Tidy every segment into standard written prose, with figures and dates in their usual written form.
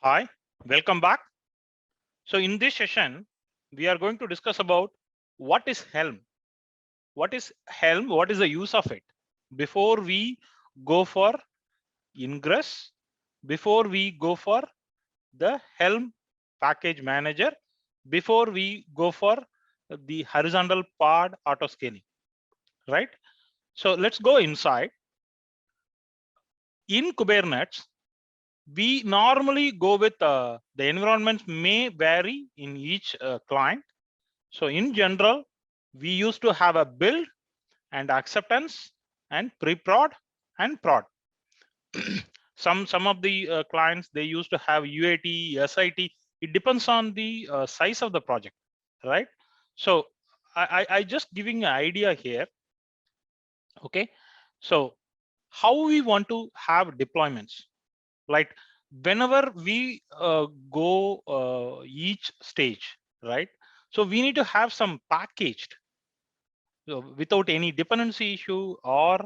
Hi, welcome back. So in this session, we are going to discuss about what is Helm. What is Helm? What is the use of it? Before we go for Ingress, before we go for the Helm package manager, before we go for the horizontal pod auto scaling, right? So let's go inside. In Kubernetes, we normally go with the environments may vary in each client. So in general, we used to have a build and acceptance and pre-prod and prod. some of the clients, they used to have UAT, SIT. It depends on the size of the project, right? So I just giving an idea here. Okay, so how we want to have deployments, like whenever we go each stage, right? So we need to have some packaged without any dependency issue or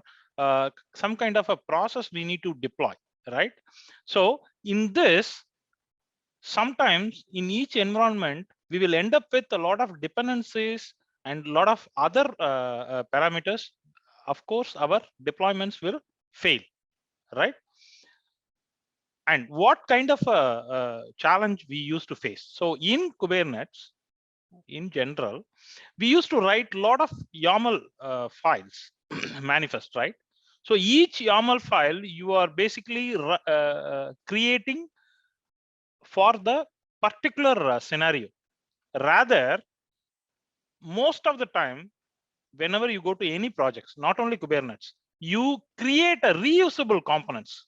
some kind of a process we need to deploy, right? So in this, sometimes in each environment, we will end up with a lot of dependencies and a lot of other parameters. Of course, our deployments will fail, right? And what kind of a challenge we used to face? So in Kubernetes, in general, we used to write a lot of YAML files, manifest, right? So each YAML file you are basically creating for the particular scenario. Rather, most of the time, whenever you go to any projects, not only Kubernetes, you create a reusable components.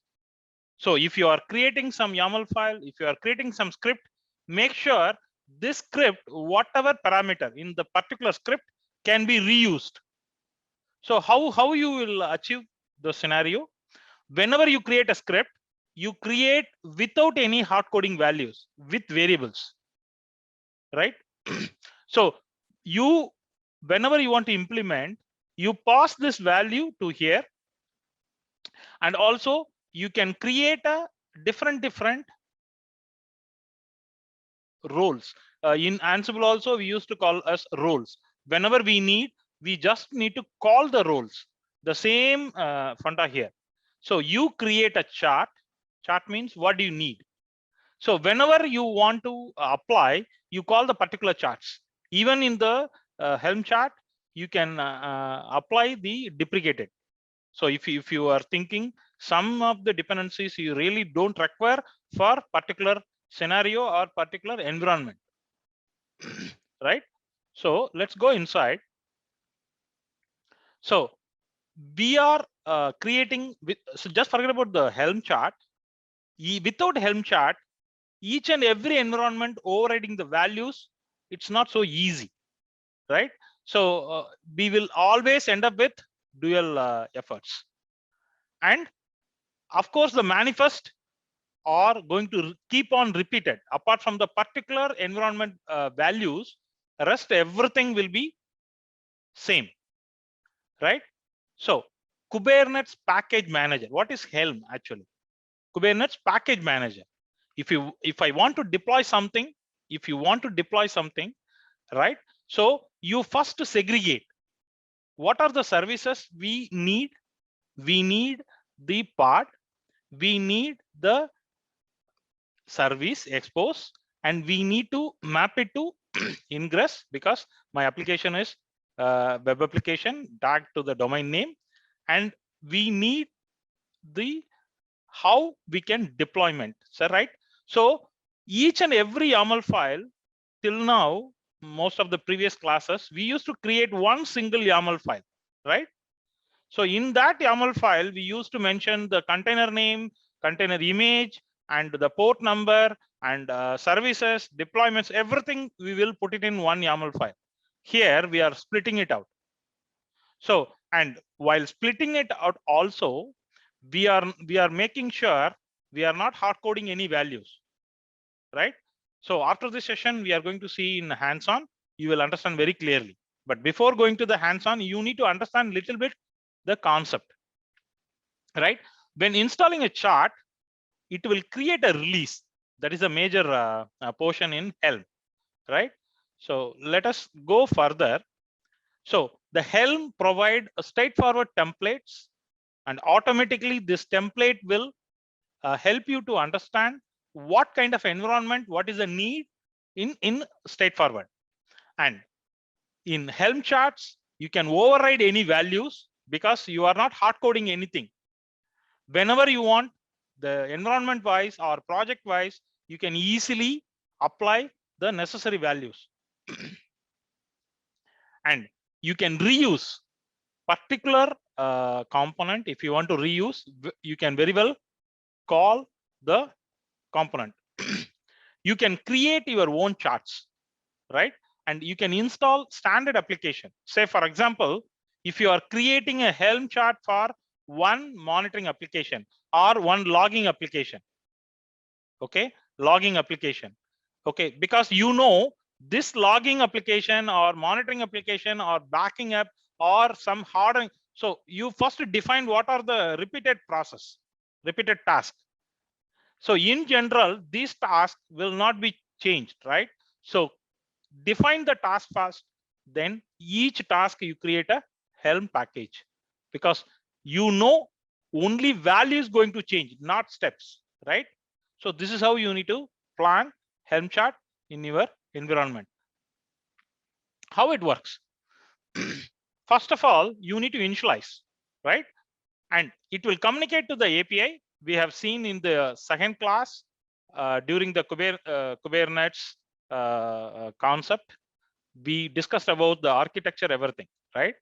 So if you are creating some YAML file, if you are creating some script, make sure this script, whatever parameter in the particular script, can be reused. So how you will achieve the scenario? Whenever you create a script, you create without any hard coding values with variables, right? So you, whenever you want to implement, you pass this value to here, and also you can create a different roles. In Ansible also, we used to call as roles. Whenever we need, we just need to call the roles. The same funda here. So you create a chart. Chart means what do you need? So whenever you want to apply, you call the particular charts. Even in the Helm chart, you can apply the deprecated. So if you are thinking some of the dependencies you really don't require for particular scenario or particular environment, right? So let's go inside. So we are creating with, so just forget about the Helm chart. Without Helm chart, each and every environment overriding the values, it's not so easy, right? So we will always end up with dual efforts. And of course, the manifest are going to keep on repeated. Apart from the particular environment values, rest everything will be same, right? So Kubernetes package manager, what is Helm actually? Kubernetes package manager. If I want to deploy something, if you want to deploy something, right? So you first segregate what are the services we need. We need the pod, we need the service expose, and we need to map it to ingress, because my application is web application tagged to the domain name, and we need the how we can deployment. So right, so each and every YAML file till now, most of the previous classes, we used to create one single YAML file, right? So in that YAML file, we used to mention the container name, container image, and the port number, and services, deployments, everything we will put it in one YAML file. Here we are splitting it out. So, and while splitting it out also, we are making sure we are not hard coding any values, right? So after this session, we are going to see in hands-on, you will understand very clearly. But before going to the hands-on, you need to understand little bit the concept, right? When installing a chart, it will create a release. That is a major portion in Helm, right? So let us go further. So the Helm provide a straightforward templates, and automatically this template will help you to understand what kind of environment, what is the need in straightforward. And in Helm charts, you can override any values because you are not hard coding anything. Whenever you want, the environment wise or project wise, you can easily apply the necessary values. And you can reuse particular component. If you want to reuse, you can very well call the component. You can create your own charts, right? And you can install standard application. Say, for example, if you are creating a Helm chart for one monitoring application or one logging application, okay, logging application, okay, because you know this logging application or monitoring application or backing up or some hardening. So you first define what are the repeated process, repeated task. So in general, these tasks will not be changed, right? So define the task first, then each task you create a Helm package, because you know only value is going to change, not steps, right? So this is how you need to plan Helm chart in your environment. How it works? First of all, you need to initialize, right? And it will communicate to the API. We have seen in the second class during the Kubernetes concept, we discussed about the architecture, everything, right?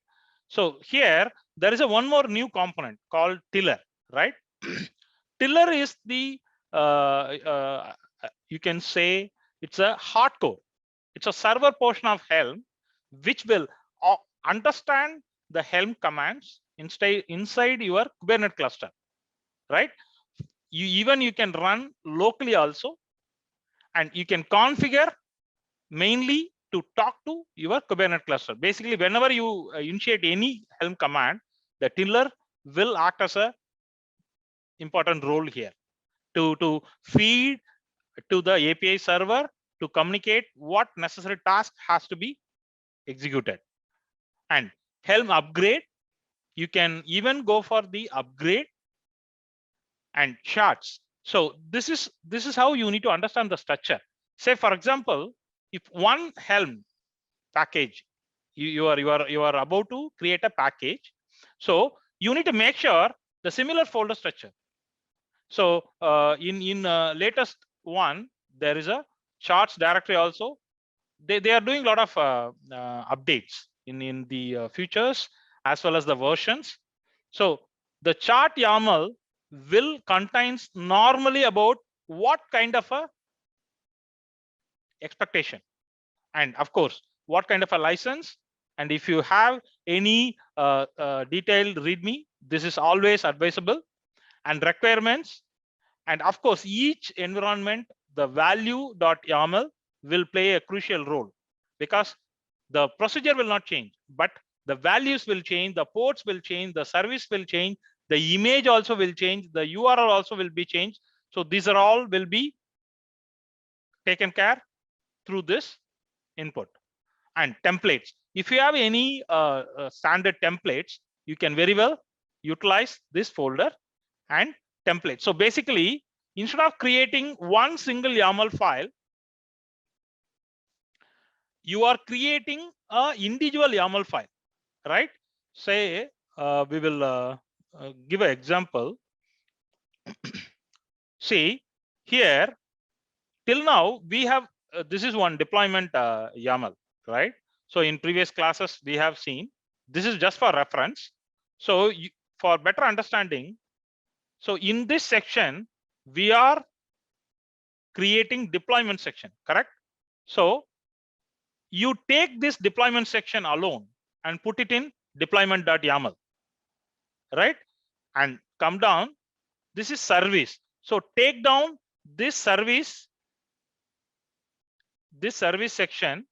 So here there is a one more new component called Tiller, right? Tiller is the you can say it's a hardcore. It's a server portion of Helm, which will understand the Helm commands inside your Kubernetes cluster, right? You can run locally also, and you can configure mainly to talk to your Kubernetes cluster. Basically, whenever you initiate any Helm command, the Tiller will act as a important role here to feed to the API server to communicate what necessary task has to be executed. And Helm upgrade, you can even go for the upgrade and charts. So this is how you need to understand the structure. Say, for example, if one Helm package, you are about to create a package, so you need to make sure the similar folder structure. So in latest one, there is a charts directory also. They are doing a lot of updates in the features as well as the versions. So the chart YAML will contains normally about what kind of a expectation, and of course what kind of a license. And if you have any detailed readme, this is always advisable, and requirements. And of course, each environment, the value.yaml will play a crucial role, because the procedure will not change, but the values will change, the ports will change, the service will change, the image also will change, the URL also will be changed. So these are all will be taken care through this input. And templates, if you have any standard templates, you can very well utilize this folder and template. So basically, instead of creating one single YAML file, you are creating a individual YAML file, right? Say we will give an example. See here, till now we have this is one deployment YAML, right? So in previous classes we have seen, this is just for reference. So for better understanding, so in this section we are creating deployment section, correct? So you take this deployment section alone and put it in deployment.yaml, right? And come down, this is service. So take down this service section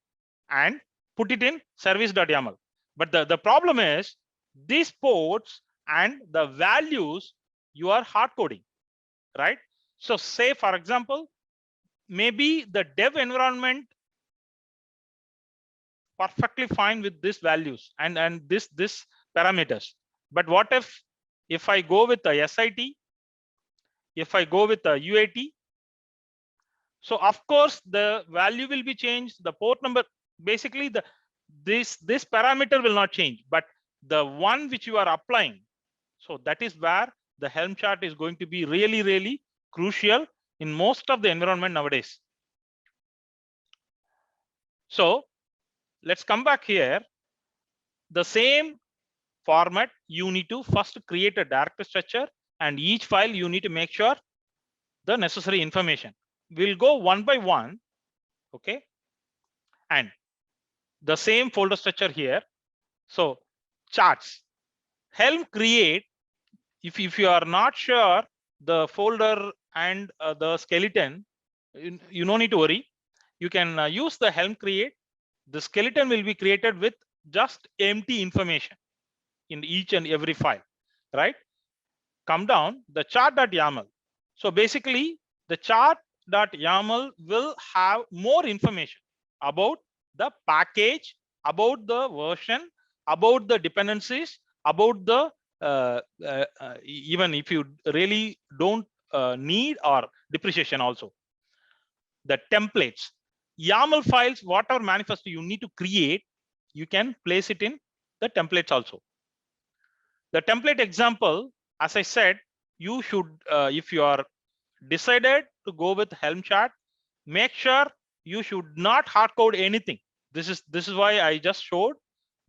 and put it in service.yaml. But the problem is these ports and the values you are hard coding, right? So say, for example, maybe the dev environment perfectly fine with these values and this parameters. But what if I go with the SIT, if I go with the UAT? So of course the value will be changed, the port number, basically this parameter will not change, but the one which you are applying, so that is where the Helm chart is going to be really crucial in most of the environment nowadays. So let's come back here. The same format, you need to first create a directory structure, and each file you need to make sure the necessary information. We'll go one by one. Okay, and the same folder structure here. So charts, Helm create, if you are not sure the folder and the skeleton, you no need to worry. You can use the Helm create. The skeleton will be created with just empty information in each and every file, right? Come down the chart.yaml. So basically the chart.yaml will have more information about the package, about the version, about the dependencies, about the even if you really don't need, or depreciation also. The templates, YAML files, whatever manifesto you need to create, you can place it in the templates also. The template example, as I said, you should, if you are decided to go with Helm chart, make sure you should not hard code anything. This is why I just showed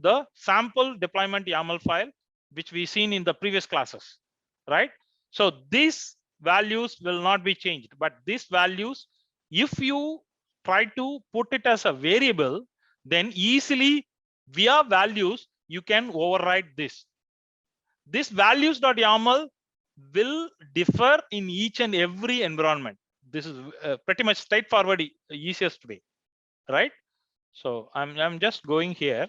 the sample deployment YAML file, which we seen in the previous classes, right? So these values will not be changed, but these values, if you try to put it as a variable, then easily via values you can override this. This values.yaml will differ in each and every environment. This is pretty much straightforward, easiest way, right? So I'm just going here.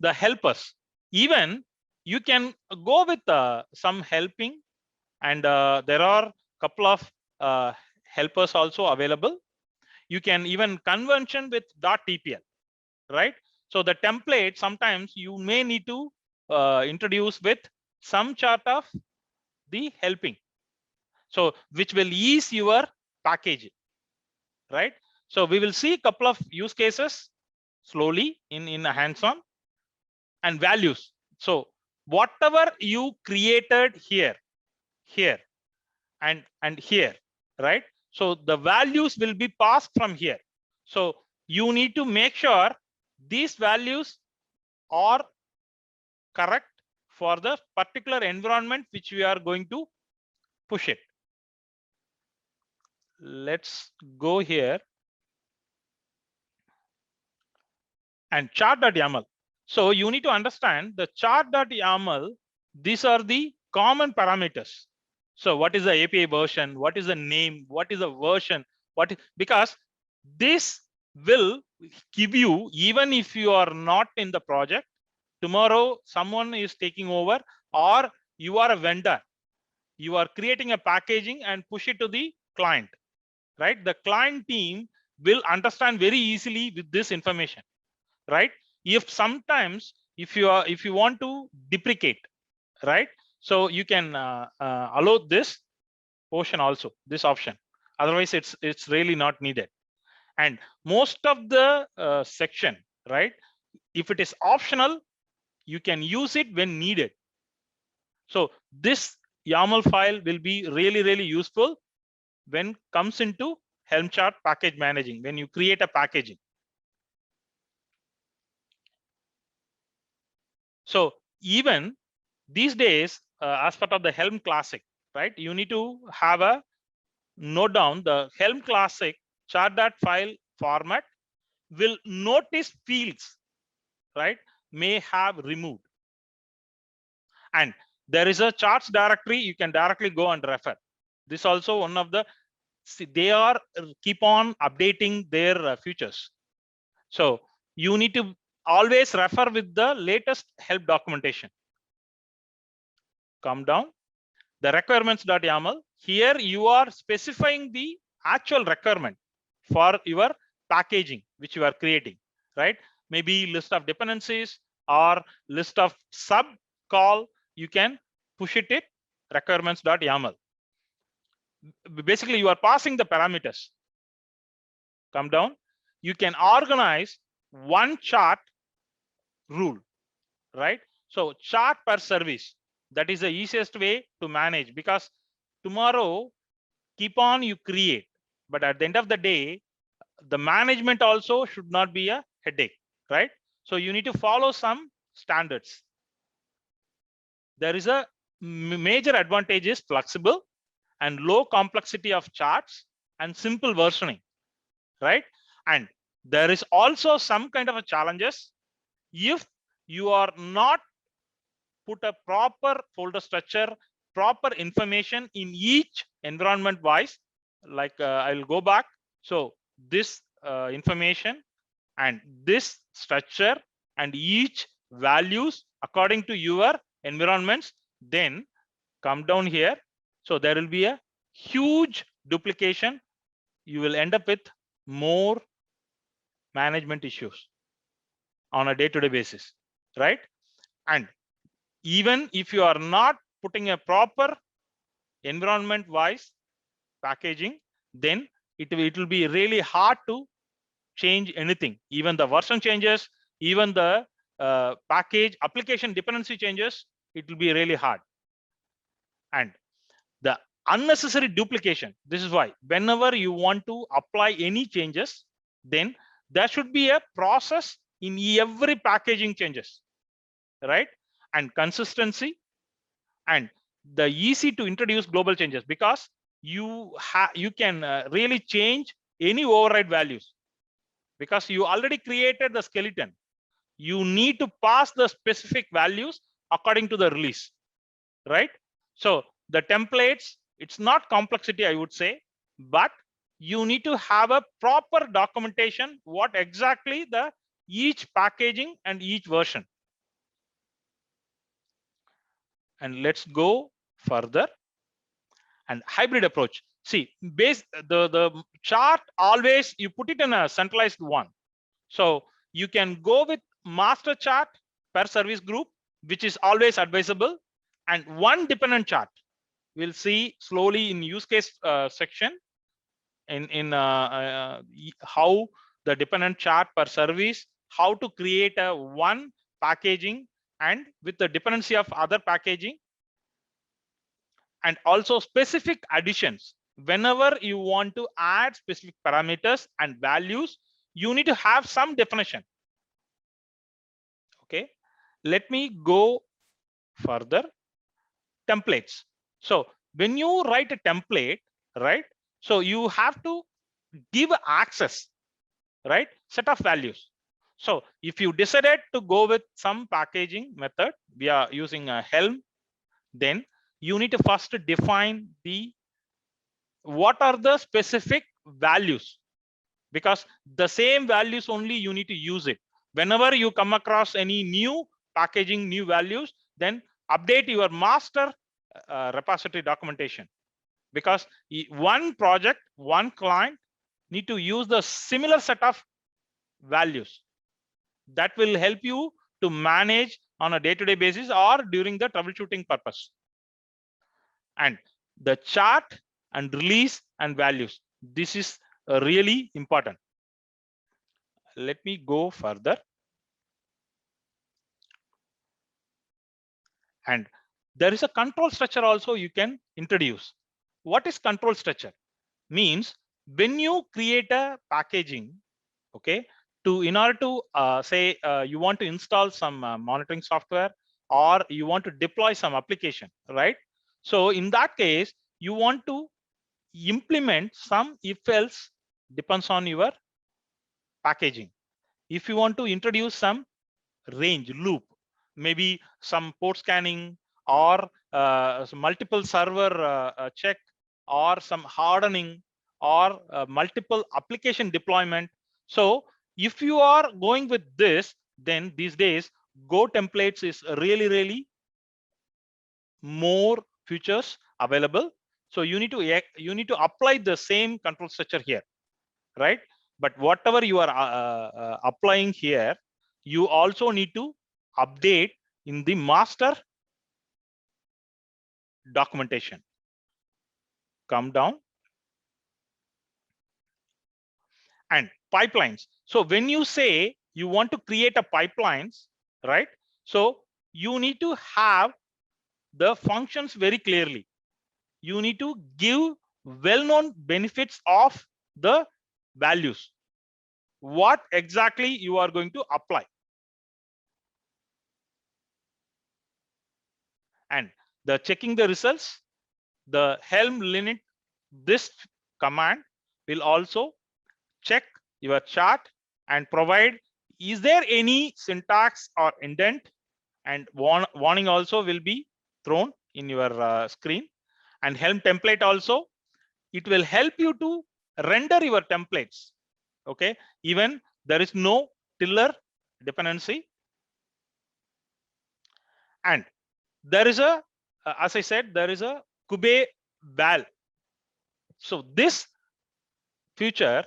The helpers, even you can go with some helping, and there are a couple of helpers also available. You can even convention with .tpl, right? So the template, sometimes you may need to introduce with some chart of the helping, so which will ease your package, right? So we will see a couple of use cases slowly in a hands-on. And values, so whatever you created here and here, right? So the values will be passed from here. So you need to make sure these values are correct for the particular environment which we are going to push it. Let's go here and chart.yaml. So you need to understand the chart.yaml. These are the common parameters. So what is the API version? What is the name? What is the version? Because this will give you, even if you are not in the project, tomorrow someone is taking over, or you are a vendor, you are creating a packaging and push it to the client, right? The client team will understand very easily with this information, right? If sometimes if you want to deprecate, right? So you can allow this portion also, this option. Otherwise it's really not needed. And most of the section, right, if it is optional, you can use it when needed. So this YAML file will be really useful when comes into Helm chart package managing, when you create a packaging. So even these days, as part of the Helm Classic, right, you need to have a note down the Helm Classic chart.file format will notice fields, right, may have removed. And there is a charts directory, you can directly go and refer. This also one of the, they are keep on updating their features. So you need to always refer with the latest help documentation. Come down the requirements.yaml. Here you are specifying the actual requirement for your packaging which you are creating, right? Maybe list of dependencies or list of sub call. You can push it requirements.yaml. Basically, you are passing the parameters. Come down. You can organize one chart rule, right? So chart per service, that is the easiest way to manage, because tomorrow keep on you create, but at the end of the day, the management also should not be a headache, right? So you need to follow some standards. There is a major advantage is flexible and low complexity of charts and simple versioning, right? And there is also some kind of a challenges if you are not put a proper folder structure, proper information in each environment wise. Like I'll go back. So this information and this structure and each values according to your environments, then come down here. So there will be a huge duplication. You will end up with more management issues on a day-to-day basis, right? And even if you are not putting a proper environment wise packaging, then it will be really hard to change anything. Even the version changes, even the package application dependency changes, it will be really hard. And the unnecessary duplication, this is why whenever you want to apply any changes, then there should be a process in every packaging changes, right? And consistency and the easy to introduce global changes, because you can really change any override values, because you already created the skeleton. You need to pass the specific values according to the release, right? So the templates, it's not complexity, I would say, but you need to have a proper documentation what exactly the each packaging and each version. And let's go further. And hybrid approach. See, the chart always you put it in a centralized one. So you can go with master chart per service group, which is always advisable, and one dependent chart. We'll see slowly in use case section in how the dependent chart per service, how to create a one packaging and with the dependency of other packaging, and also specific additions. Whenever you want to add specific parameters and values, you need to have some definition. Okay, let me go further. Templates. So when you write a template, right, so you have to give access, right, set of values. So if you decided to go with some packaging method, we are using a Helm, then you need to first define the what are the specific values, because the same values only you need to use it. Whenever you come across any new packaging, new values, then update your master repository documentation, because one project, one client need to use the similar set of values. That will help you to manage on a day-to-day basis or during the troubleshooting purpose. And the chart and release and values, this is really important. Let me go further. And there is a control structure also you can introduce. What is control structure? Means when you create a packaging, okay, in order to say you want to install some monitoring software, or you want to deploy some application, right? So in that case, you want to implement some if else, depends on your packaging. If you want to introduce some range loop, maybe some port scanning, or some multiple server check, or some hardening, or multiple application deployment. So if you are going with this, then these days Go templates is really more features available. So you need to apply the same control structure here, right? But whatever you are applying here, you also need to update in the master documentation. Come down. And pipelines. So when you say you want to create a pipelines, right? So you need to have the functions very clearly. You need to give well-known benefits of the values. What exactly you are going to apply. And the checking the results, the Helm limit, this command will also check your chart and provide, is there any syntax or indent, and warning also will be thrown in your screen. And Helm template also, it will help you to render your templates. Okay, even there is no tiller dependency. And there is a, as I said, there is a Kube val. So this feature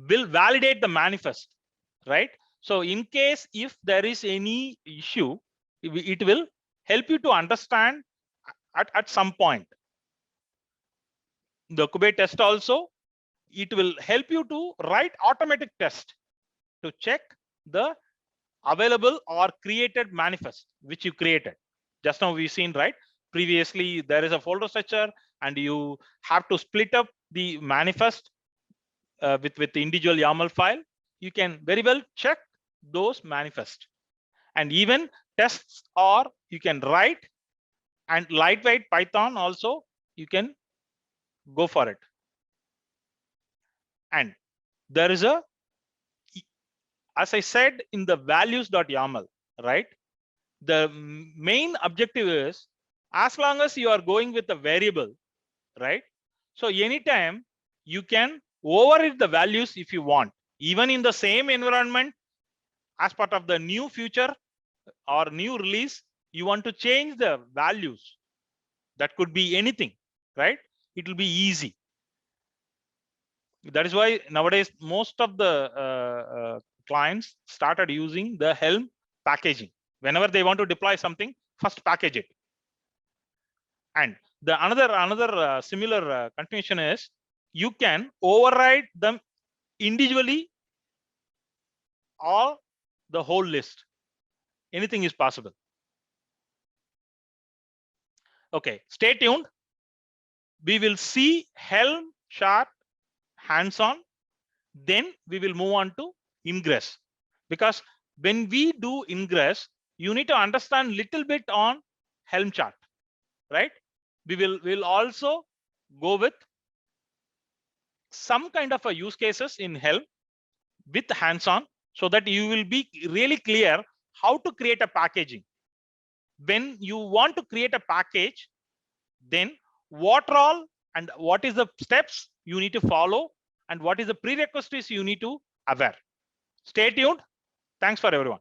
will validate the manifest, right? So in case if there is any issue, it will help you to understand at some point. The Kube test also, it will help you to write automatic test to check the available or created manifest which you created. Just now we've seen, right? Previously there is a folder structure and you have to split up the manifest with the individual YAML file. You can very well check those manifest, and even tests, or you can write, and lightweight Python also you can go for it. And there is a, as I said in the values.yaml, right? The main objective is, as long as you are going with a variable, right? So anytime you can override the values if you want, even in the same environment. As part of the new feature or new release, you want to change the values. That could be anything, right? It will be easy. That is why nowadays most of the clients started using the Helm packaging. Whenever they want to deploy something, first package it. And the another similar continuation is, you can override them individually or the whole list. Anything is possible. Okay, stay tuned. We will see Helm chart hands-on. Then we will move on to ingress, because when we do ingress, you need to understand little bit on Helm chart, right? We'll also go with some kind of a use cases in Helm with hands-on, so that you will be really clear how to create a packaging. When you want to create a package, then what all and what is the steps you need to follow, and what is the prerequisites you need to aware. Stay tuned. Thanks for everyone.